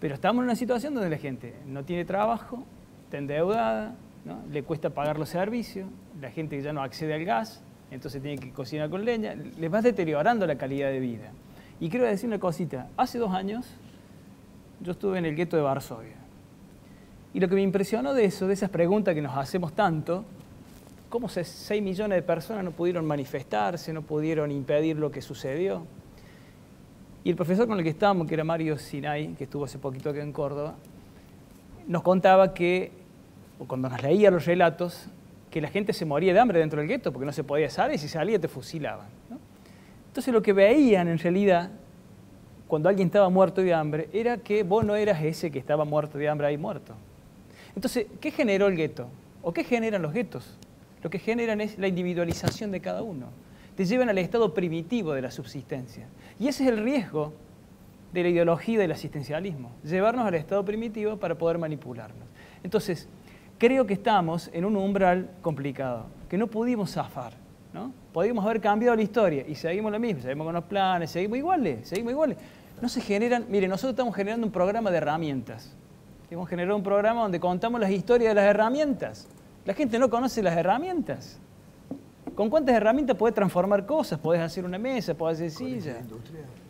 Pero estamos en una situación donde la gente no tiene trabajo, está endeudada, ¿no? Le cuesta pagar los servicios, la gente ya no accede al gas, entonces tiene que cocinar con leña, les va deteriorando la calidad de vida. Y quiero decir una cosita, hace 2 años yo estuve en el gueto de Varsovia. Y lo que me impresionó de esas preguntas que nos hacemos tanto, cómo 6 millones de personas no pudieron manifestarse, no pudieron impedir lo que sucedió. Y el profesor con el que estábamos, que era Mario Sinay, que estuvo hace poquito aquí en Córdoba, nos contaba que, cuando nos leía los relatos, que la gente se moría de hambre dentro del gueto porque no se podía salir, y si salía te fusilaban, ¿no? Entonces lo que veían en realidad, cuando alguien estaba muerto de hambre, era que vos no eras ese que estaba muerto de hambre ahí muerto. Entonces, ¿qué generó el gueto? ¿O qué generan los guetos? Lo que generan es la individualización de cada uno. Te llevan al estado primitivo de la subsistencia. Y ese es el riesgo de la ideología del asistencialismo, llevarnos al estado primitivo para poder manipularnos. Entonces, creo que estamos en un umbral complicado, que no pudimos zafar, ¿no? Podríamos haber cambiado la historia y seguimos lo mismo, seguimos con los planes, seguimos iguales. No se generan, mire, nosotros estamos generando un programa de herramientas. Hemos generado un programa donde contamos las historias de las herramientas. La gente no conoce las herramientas. ¿Con cuántas herramientas podés transformar cosas? Podés hacer una mesa, podés hacer silla.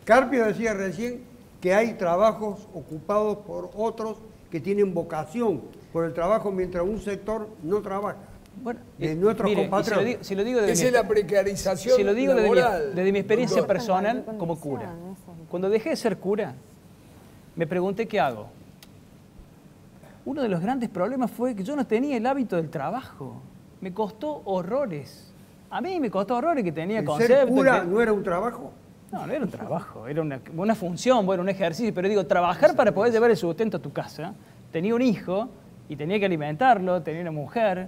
Carpio decía recién que hay trabajos ocupados por otros que tienen vocación por el trabajo, mientras un sector no trabaja. Bueno, de nuestros compatriotas. Esa es la precarización laboral. Desde mi experiencia personal como cura. Cuando dejé de ser cura, me pregunté qué hago. Uno de los grandes problemas fue que yo no tenía el hábito del trabajo. Me costó horrores. A mí me costó horrores que tenía ¿El conceptos. ser cura no era un trabajo? No, no era un trabajo, era una función, bueno, un ejercicio. Pero digo, trabajar para poder llevar el sustento a tu casa. Tenía un hijo y tenía que alimentarlo, tenía una mujer.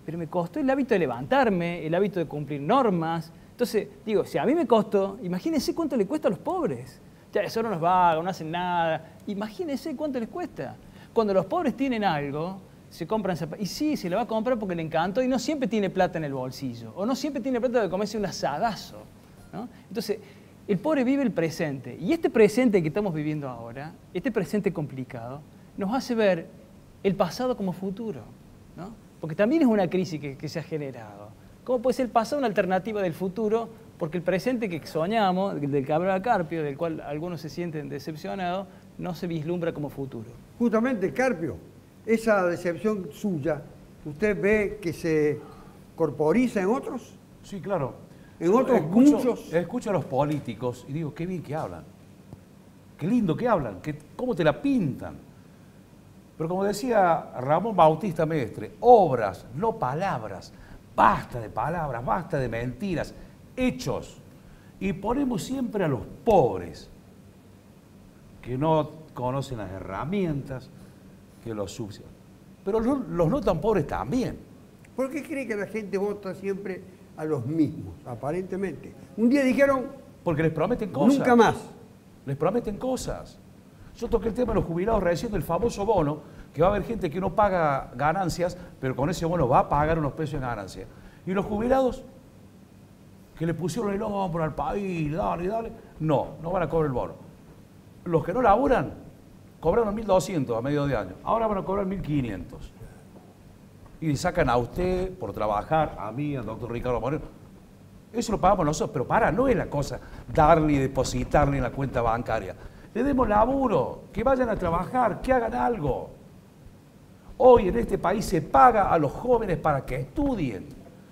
Pero me costó el hábito de levantarme, el hábito de cumplir normas. Entonces, digo, si a mí me costó, imagínense cuánto le cuesta a los pobres. Ya, son unos vagos, no hacen nada. Imagínense cuánto les cuesta. Cuando los pobres tienen algo, se compran zapatos. Y sí, se lo va a comprar porque le encantó y no siempre tiene plata en el bolsillo. O no siempre tiene plata de comerse un asadazo, ¿no? Entonces, el pobre vive el presente. Y este presente que estamos viviendo ahora, este presente complicado, nos hace ver el pasado como futuro, ¿no? Porque también es una crisis que se ha generado. ¿Cómo puede ser el pasado una alternativa del futuro? Porque el presente que soñamos, del que hablaba Carpio, del cual algunos se sienten decepcionados, no se vislumbra como futuro. Justamente, Carpio, esa decepción suya, ¿usted ve que se corporiza en otros? Sí, claro. En otros muchos. Escucho a los políticos y digo, qué bien que hablan. Qué lindo que hablan, cómo te la pintan. Pero como decía Ramón Bautista Mestre, obras, no palabras. Basta de palabras, basta de mentiras, hechos. Y ponemos siempre a los pobres, que no conocen las herramientas, que los subsidian. Pero los no tan pobres también. ¿Por qué cree que la gente vota siempre a los mismos, aparentemente? Un día dijeron... Porque les prometen cosas. Nunca más. Les prometen cosas. Yo toqué el tema de los jubilados recién del famoso bono, que va a haber gente que no paga ganancias, pero con ese bono va a pagar unos pesos en ganancias. Y los jubilados, que le pusieron el hombro al país, dale, no van a cobrar el bono. Los que no laburan, cobraron 1.200 a medio de año, ahora van a cobrar 1.500. Y sacan a usted por trabajar, a mí, al doctor Ricardo Moreno. Eso lo pagamos nosotros, pero no es la cosa darle y depositarle en la cuenta bancaria. Le demos laburo, que vayan a trabajar, que hagan algo. Hoy en este país se paga a los jóvenes para que estudien,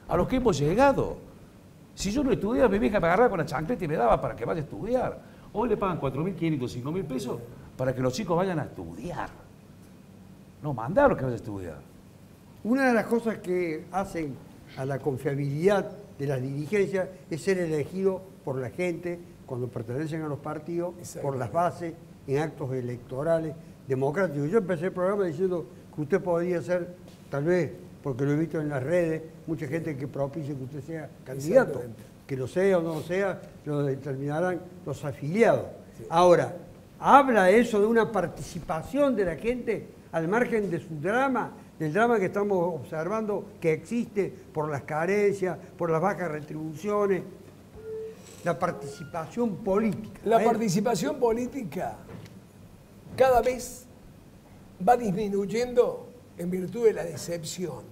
a los que hemos llegado. Si yo no estudiaba, mi vieja me agarraba con la chancleta y me daba para que vaya a estudiar. Hoy le pagan 4.500, 5.000 pesos para que los chicos vayan a estudiar. No, mandarlos que vayan a estudiar. Una de las cosas que hacen a la confiabilidad de las dirigencias es ser elegido por la gente cuando pertenecen a los partidos, por las bases, en actos electorales democráticos. Yo empecé el programa diciendo que usted podría ser, tal vez, porque lo he visto en las redes, mucha gente que propicie que usted sea candidato. Que lo sea o no lo sea, lo determinarán los afiliados. Sí. Ahora, ¿habla eso de una participación de la gente al margen de su drama, del drama que estamos observando que existe por las carencias, por las bajas retribuciones? La participación política. La participación política cada vez va disminuyendo en virtud de la decepción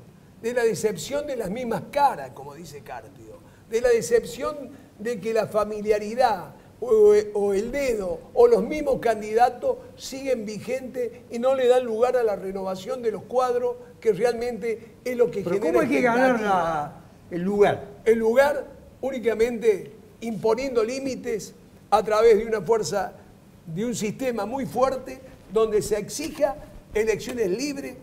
de las mismas caras, como dice Carpio, de la decepción de que la familiaridad o el dedo o los mismos candidatos siguen vigentes y no le dan lugar a la renovación de los cuadros, que realmente es lo que genera. ¿Cómo hay que ganar el lugar? El lugar únicamente imponiendo límites a través de una fuerza, de un sistema muy fuerte, donde se exija elecciones libres,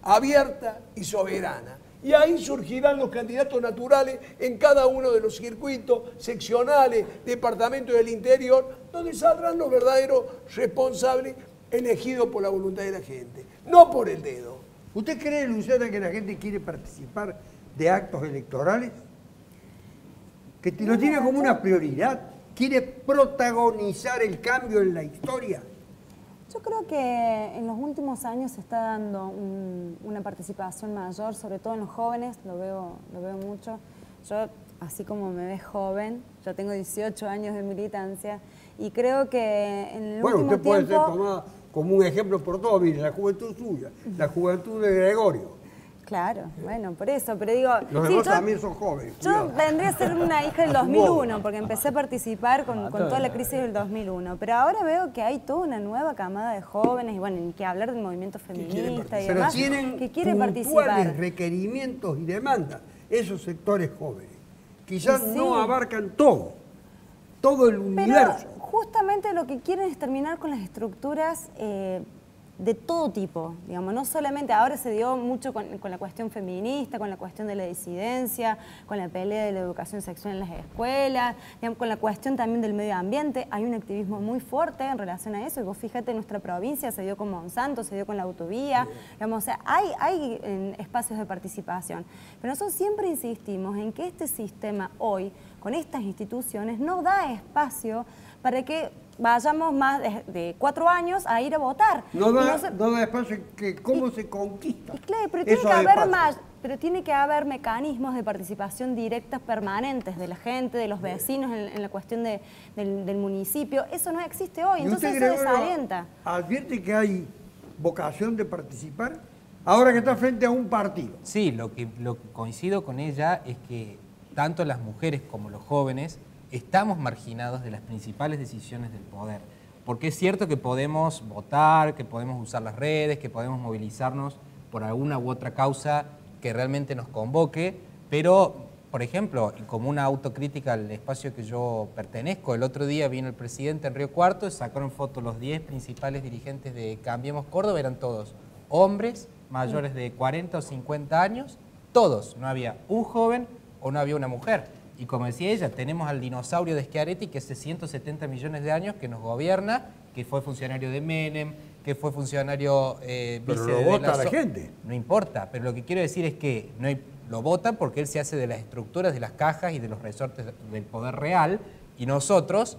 abiertas y soberanas. Y ahí surgirán los candidatos naturales en cada uno de los circuitos seccionales, departamentos del interior, donde saldrán los verdaderos responsables elegidos por la voluntad de la gente, no por el dedo. ¿Usted cree, Luciana, que la gente quiere participar de actos electorales? ¿Que lo tiene como una prioridad? ¿Quiere protagonizar el cambio en la historia? Yo creo que en los últimos años se está dando una participación mayor, sobre todo en los jóvenes, lo veo mucho. Yo, así como me ves joven, yo tengo 18 años de militancia y creo que en el último tiempo... Bueno, usted puede ser tomada como un ejemplo por todo, mire, la juventud suya, la juventud de Gregorio. Claro, bueno, por eso, pero digo... Los demás también son jóvenes. Yo vendría a ser una hija del 2001, porque empecé a participar con toda la crisis del 2001, pero ahora veo que hay toda una nueva camada de jóvenes, y bueno, ni que hablar del movimiento feminista y demás, que quiere participar. Puntuales requerimientos y demandas, esos sectores jóvenes. Quizás no abarcan todo el universo. Justamente lo que quieren es terminar con las estructuras de todo tipo, digamos, no solamente, ahora se dio mucho con la cuestión feminista, con la cuestión de la disidencia, con la pelea de la educación sexual en las escuelas, digamos, con la cuestión también del medio ambiente, hay un activismo muy fuerte en relación a eso, y vos fíjate, en nuestra provincia se dio con Monsanto, se dio con la autovía, digamos, o sea, hay espacios de participación, pero nosotros siempre insistimos en que este sistema hoy, con estas instituciones, no da espacio para que vayamos más de 4 años a ir a votar. No da espacio que cómo se conquista. Claro, pero tiene que haber mecanismos de participación directas permanentes de la gente, de los vecinos en la cuestión del municipio. Eso no existe hoy, entonces eso desalienta. ¿Advierte que hay vocación de participar? Ahora que está frente a un partido. Sí, lo que coincido con ella es que tanto las mujeres como los jóvenes estamos marginados de las principales decisiones del poder. Porque es cierto que podemos votar, que podemos usar las redes, que podemos movilizarnos por alguna u otra causa que realmente nos convoque, pero, por ejemplo, y como una autocrítica al espacio que yo pertenezco, el otro día vino el presidente en Río Cuarto, sacaron foto los 10 principales dirigentes de Cambiemos Córdoba, eran todos hombres mayores de 40 o 50 años, todos, no había un joven o no había una mujer. Y como decía ella, tenemos al dinosaurio de Schiaretti, que hace 170 millones de años que nos gobierna, que fue funcionario de Menem, que fue funcionario pero lo vota la gente. No importa, pero lo que quiero decir es que lo votan porque él se hace de las estructuras, de las cajas y de los resortes del poder real, y nosotros,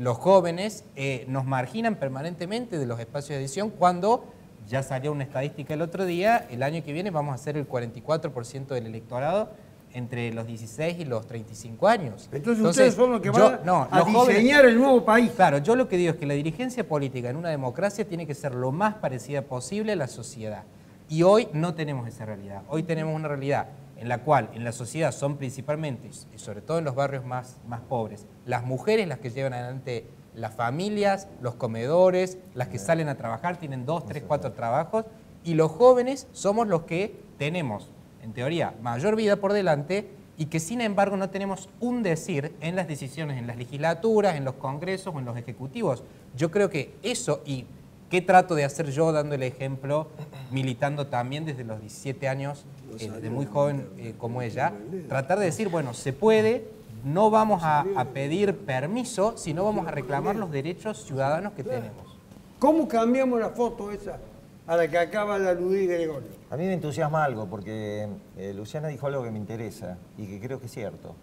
los jóvenes, nos marginan permanentemente de los espacios de decisión cuando ya salió una estadística el otro día, el año que viene vamos a ser el 44% del electorado entre los 16 y los 35 años. Entonces ustedes son los que van a diseñar el nuevo país. Claro, yo lo que digo es que la dirigencia política en una democracia tiene que ser lo más parecida posible a la sociedad. Y hoy no tenemos esa realidad. Hoy tenemos una realidad en la cual en la sociedad son principalmente, y sobre todo en los barrios más pobres, las mujeres las que llevan adelante las familias, los comedores, las que salen a trabajar, tienen 2, 3, 4 trabajos, y los jóvenes somos los que tenemos, en teoría, mayor vida por delante y que sin embargo no tenemos un decir en las decisiones, en las legislaturas, en los congresos o en los ejecutivos. Yo creo que eso, y ¿qué trato de hacer yo dando el ejemplo, militando también desde los 17 años, desde muy joven como ella, tratar de decir, bueno, se puede, no vamos a pedir permiso, sino vamos a reclamar los derechos ciudadanos que tenemos. ¿Cómo cambiamos la foto esa a la que acaba de aludir Gregorio? A mí me entusiasma algo, porque Luciana dijo algo que me interesa y que creo que es cierto.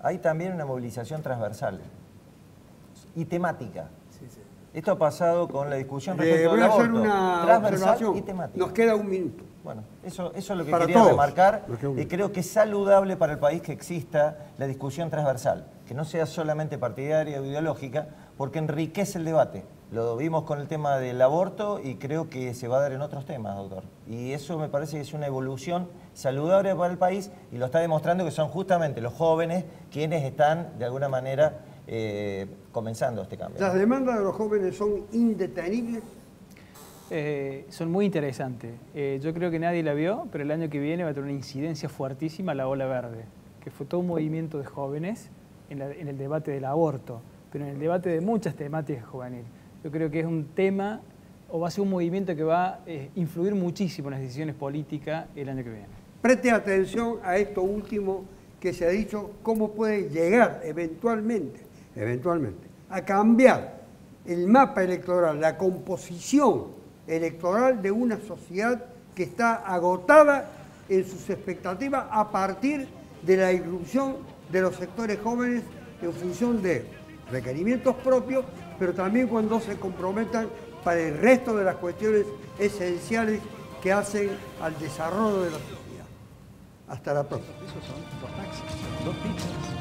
Hay también una movilización transversal y temática. Sí, sí. Esto ha pasado con la discusión respecto al aborto. Voy a hacer una observación. Y temática. Nos queda un minuto. Bueno, eso es lo que quería remarcar. Y creo que es saludable para el país que exista la discusión transversal, que no sea solamente partidaria o ideológica, porque enriquece el debate. Lo vimos con el tema del aborto y creo que se va a dar en otros temas, doctor. Y eso me parece que es una evolución saludable para el país y lo está demostrando que son justamente los jóvenes quienes están, de alguna manera, comenzando este cambio. ¿Las demandas de los jóvenes son indetenibles? Son muy interesantes. Yo creo que nadie la vio, pero el año que viene va a tener una incidencia fuertísima la Ola Verde, que fue todo un movimiento de jóvenes en el debate del aborto, pero en el debate de muchas temáticas juveniles. Yo creo que es un tema, o va a ser un movimiento que va a influir muchísimo en las decisiones políticas el año que viene. Preste atención a esto último que se ha dicho, cómo puede llegar eventualmente, a cambiar el mapa electoral, la composición electoral de una sociedad que está agotada en sus expectativas a partir de la irrupción de los sectores jóvenes en función de requerimientos propios, pero también cuando se comprometan para el resto de las cuestiones esenciales que hacen al desarrollo de la sociedad. Hasta la próxima. Esos son 2 taxis, 2 pizzas.